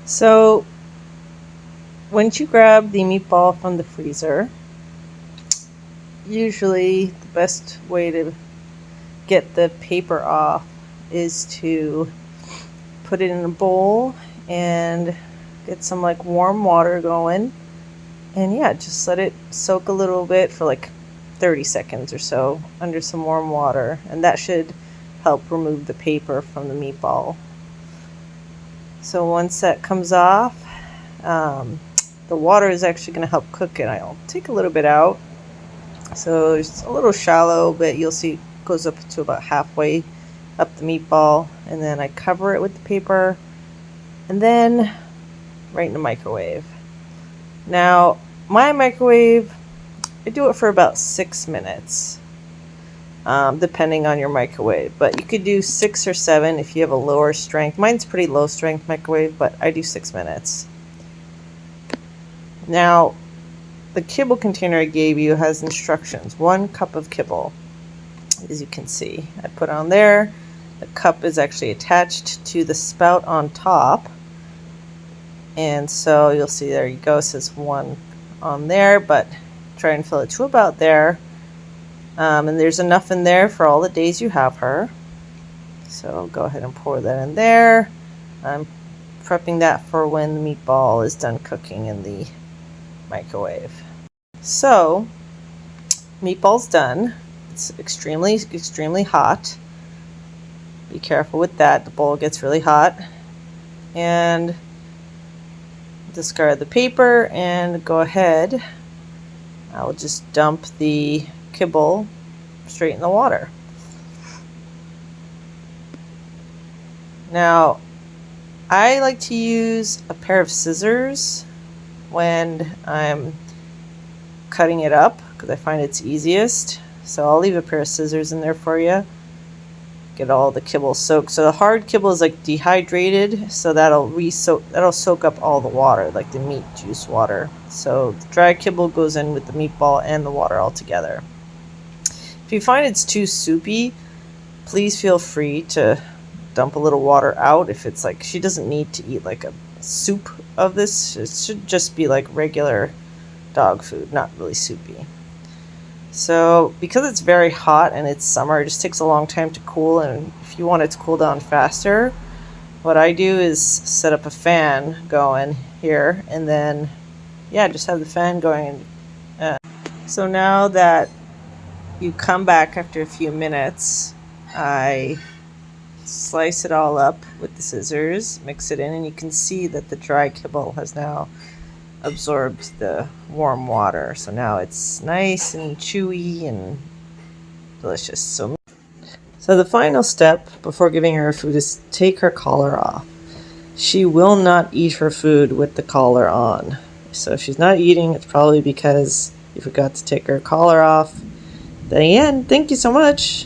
So once you grab the meatball from the freezer, usually the best way to get the paper off is to put it in a bowl and get some like warm water going, and yeah, just let it soak a little bit for like 30 seconds or so under some warm water, and that should help remove the paper from the meatball. So once that comes off, the water is actually going to help cook it. I'll take a little bit out, so it's a little shallow, but you'll see it goes up to about halfway up the meatball, and then I cover it with the paper and then right in the microwave. Now my microwave, I do it for about 6 minutes, depending on your microwave, but you could do 6 or 7 if you have a lower strength. Mine's pretty low strength microwave, but I do 6 minutes. Now the kibble container I gave you has instructions. 1 cup of kibble, as you can see. I put on there. The cup is actually attached to the spout on top. And so you'll see there you go, it says 1 on there, but try and fill it to about there. And there's enough in there for all the days you have her. So go ahead and pour that in there. I'm prepping that for when the meatball is done cooking in the microwave. So meatball's done. It's extremely hot. Be careful with that. The bowl gets really hot. And discard the paper and go ahead. I'll just dump the kibble straight in the water. Now, I like to use a pair of scissors when I'm cutting it up because I find it's easiest. So I'll leave a pair of scissors in there for you. Get all the kibble soaked. So the hard kibble is like dehydrated, so that'll soak up all the water, like the meat juice water. So the dry kibble goes in with the meatball and the water all together. If you find it's too soupy, please feel free to dump a little water out. If it's like she doesn't need to eat like a soup of this, it should just be like regular dog food, not really soupy. So because it's very hot and it's summer, it just takes a long time to cool, and if you want it to cool down faster, what I do is set up a fan going here, and then yeah, just have the fan going. So now that you come back after a few minutes, I slice it all up with the scissors, mix it in, and you can see that the dry kibble has now absorbed the warm water. So now it's nice and chewy and delicious. So the final step before giving her food is take her collar off. She will not eat her food with the collar on. So if she's not eating, it's probably because you forgot to take her collar off. Then again, thank you so much.